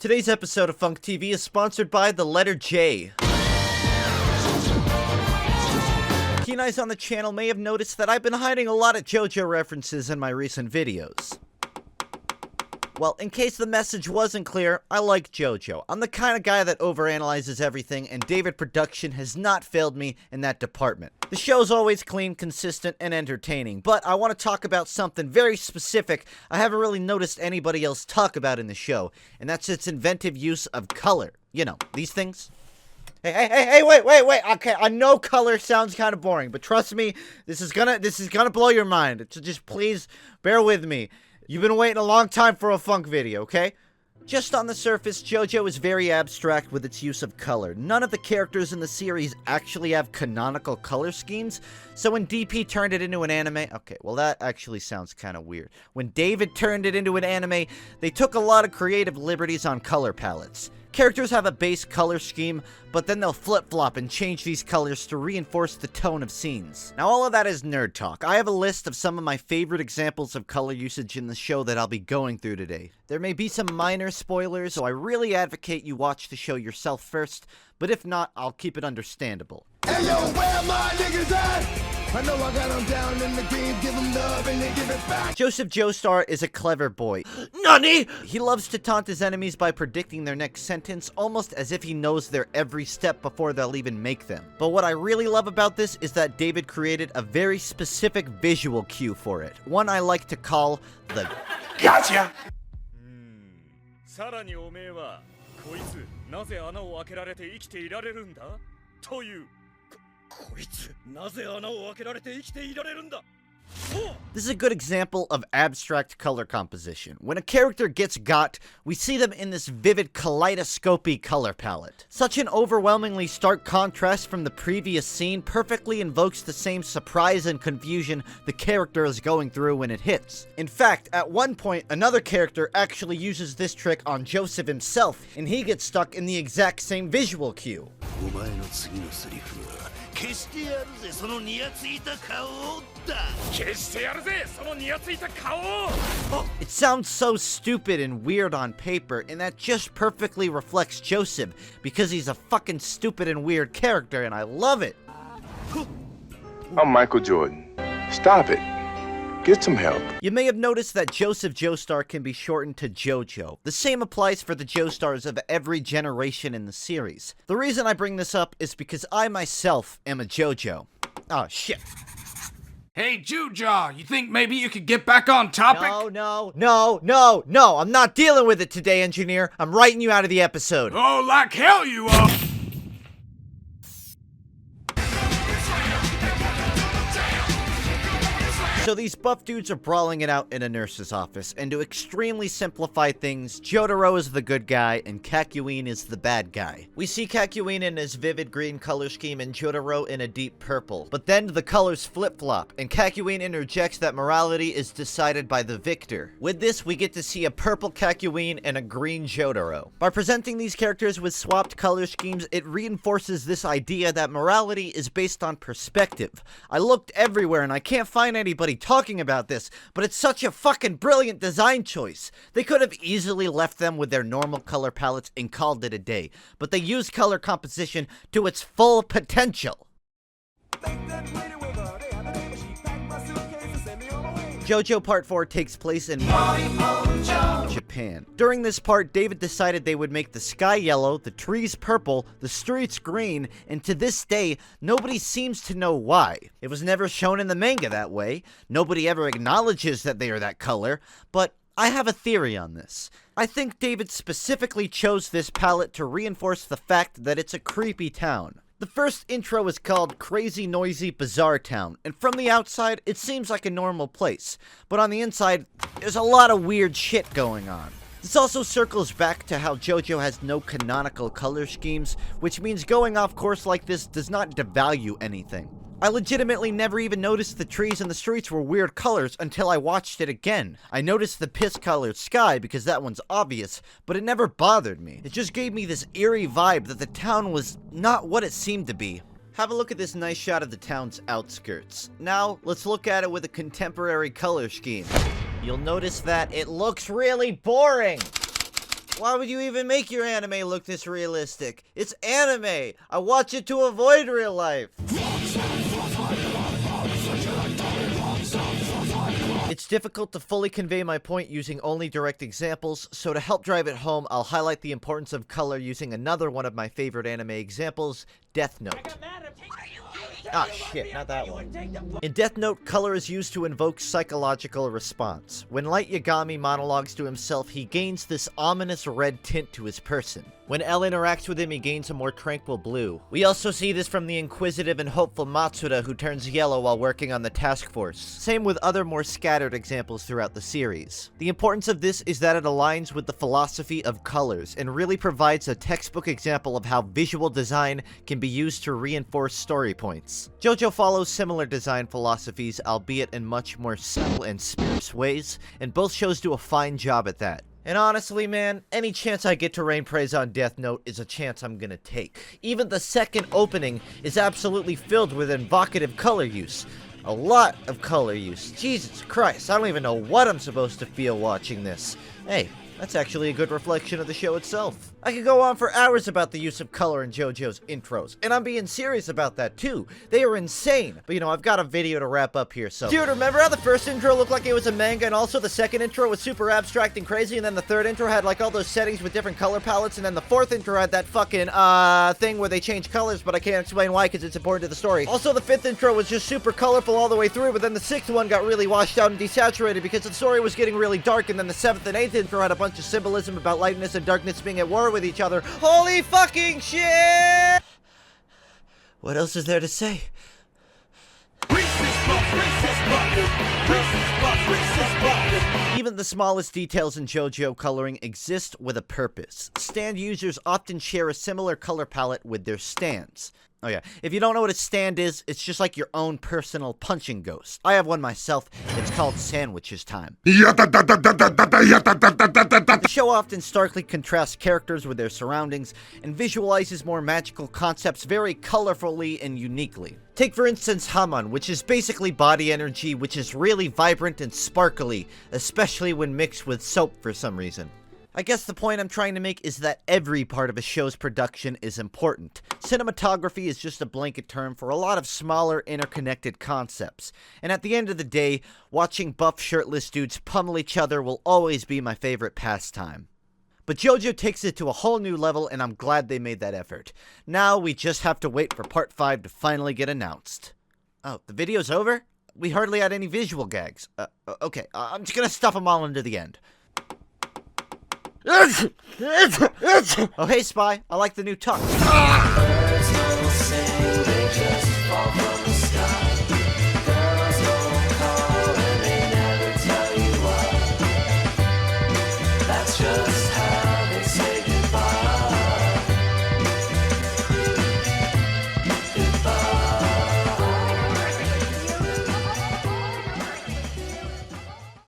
Today's episode of FUNKtv is sponsored by the letter J. Keen eyes on the channel may have noticed that I've been hiding a lot of JoJo references in my recent videos. Well, in case the message wasn't clear, I like JoJo. I'm the kind of guy that overanalyzes everything, and David Production has not failed me in that department. The show's always clean, consistent, and entertaining, but I want to talk about something very specific I haven't really noticed anybody else talk about in the show, and that's its inventive use of color. You know, these things. Hey, wait. Okay, I know color sounds kind of boring, but trust me, this is gonna blow your mind. So just please bear with me. You've been waiting a long time for a funk video, okay? Just on the surface, JoJo is very abstract with its use of color. None of the characters in the series actually have canonical color schemes, so when DP turned it into an anime... Okay, well that actually sounds kind of weird. When David turned it into an anime, they took a lot of creative liberties on color palettes. Characters have a base color scheme, but then they'll flip-flop and change these colors to reinforce the tone of scenes. Now all of that is nerd talk. I have a list of some of my favorite examples of color usage in the show that I'll be going through today. There may be some minor spoilers, so I really advocate you watch the show yourself first, but if not, I'll keep it understandable. Hey yo, where my niggas at? I know I got them down in the green, give them love and they give it back. Joseph Joestar is a clever boy. Nani? He loves to taunt his enemies by predicting their next sentence, almost as if he knows their every step before they'll even make them. But what I really love about this is that David created a very specific visual cue for it. One I like to call the Gotcha! さらにおめえはこいつなぜ穴を開けられて生きていられるんだというこいつなぜ穴を開けられて生きていられるんだ This is a good example of abstract color composition. When a character gets got, we see them in this vivid kaleidoscopy color palette. Such an overwhelmingly stark contrast from the previous scene perfectly invokes the same surprise and confusion the character is going through when it hits. In fact, at one point, another character actually uses this trick on Joseph himself, and he gets stuck in the exact same visual cue. It sounds so stupid and weird on paper, and that just perfectly reflects Joseph, because he's a fucking stupid and weird character, and I love it. I'm Michael Jordan. Stop it. Get some help. You may have noticed that Joseph Joestar can be shortened to JoJo. The same applies for the Joestars of every generation in the series. The reason I bring this up is because I myself am a JoJo. Oh, shit. Hey, Jujaw, you think maybe you could get back on topic? No, I'm not dealing with it today, engineer. I'm writing you out of the episode. Oh, like hell you are! So these buff dudes are brawling it out in a nurse's office, and to extremely simplify things, Jotaro is the good guy, and Kakyoin is the bad guy. We see Kakyoin in his vivid green color scheme and Jotaro in a deep purple, but then the colors flip-flop, and Kakyoin interjects that morality is decided by the victor. With this, we get to see a purple Kakyoin and a green Jotaro. By presenting these characters with swapped color schemes, it reinforces this idea that morality is based on perspective. I looked everywhere and I can't find anybody talking about this, but it's such a fucking brilliant design choice. They could have easily left them with their normal color palettes and called it a day, but they used color composition to its full potential. JoJo Part 4 takes place in Japan. During this part, David decided they would make the sky yellow, the trees purple, the streets green, and to this day, nobody seems to know why. It was never shown in the manga that way. Nobody ever acknowledges that they are that color, but I have a theory on this. I think David specifically chose this palette to reinforce the fact that it's a creepy town. The first intro is called Crazy Noisy Bizarre Town, and from the outside, it seems like a normal place, but on the inside, there's a lot of weird shit going on. This also circles back to how JoJo has no canonical color schemes, which means going off course like this does not devalue anything. I legitimately never even noticed the trees and the streets were weird colors until I watched it again. I noticed the piss-colored sky because that one's obvious, but it never bothered me. It just gave me this eerie vibe that the town was not what it seemed to be. Have a look at this nice shot of the town's outskirts. Now, let's look at it with a contemporary color scheme. You'll notice that it looks really boring. Why would you even make your anime look this realistic? It's anime! I watch it to avoid real life! It's difficult to fully convey my point using only direct examples, so to help drive it home, I'll highlight the importance of color using another one of my favorite anime examples, Death Note. Ah, shit, not that one. In Death Note, color is used to invoke psychological response. When Light Yagami monologues to himself, he gains this ominous red tint to his person. When L interacts with him, he gains a more tranquil blue. We also see this from the inquisitive and hopeful Matsuda, who turns yellow while working on the task force. Same with other more scattered examples throughout the series. The importance of this is that it aligns with the philosophy of colors, and really provides a textbook example of how visual design can be used to reinforce story points. JoJo follows similar design philosophies, albeit in much more subtle and sparse ways, and both shows do a fine job at that. And honestly, man, any chance I get to rain praise on Death Note is a chance I'm gonna take. Even the second opening is absolutely filled with evocative color use. A lot of color use. Jesus Christ, I don't even know what I'm supposed to feel watching this. Hey, that's actually a good reflection of the show itself. I could go on for hours about the use of color in JoJo's intros, and I'm being serious about that too. They are insane. But you know, I've got a video to wrap up here, so. Dude, remember how the first intro looked like it was a manga, and also the second intro was super abstract and crazy, and then the third intro had like all those settings with different color palettes, and then the fourth intro had that fucking, thing where they change colors, but I can't explain why because it's important to the story. Also, the fifth intro was just super colorful all the way through, but then the sixth one got really washed out and desaturated because the story was getting really dark, and then the seventh and eighth intro had a bunch of symbolism about lightness and darkness being at war with each other. Holy fucking shit! What else is there to say? Even the smallest details in JoJo coloring exist with a purpose. Stand users often share a similar color palette with their stands. Oh yeah, if you don't know what a stand is, it's just like your own personal punching ghost. I have one myself. It's called Sandwiches Time. The show often starkly contrasts characters with their surroundings and visualizes more magical concepts very colorfully and uniquely. Take for instance Haman, which is basically body energy, which is really vibrant and sparkly, especially when mixed with soap for some reason. I guess the point I'm trying to make is that every part of a show's production is important. Cinematography is just a blanket term for a lot of smaller, interconnected concepts. And at the end of the day, watching buff shirtless dudes pummel each other will always be my favorite pastime. But JoJo takes it to a whole new level, and I'm glad they made that effort. Now we just have to wait for part 5 to finally get announced. Oh, the video's over? We hardly had any visual gags. Okay, I'm just gonna stuff them all into the end. Oh, hey, Spy. I like the new tuck. That's just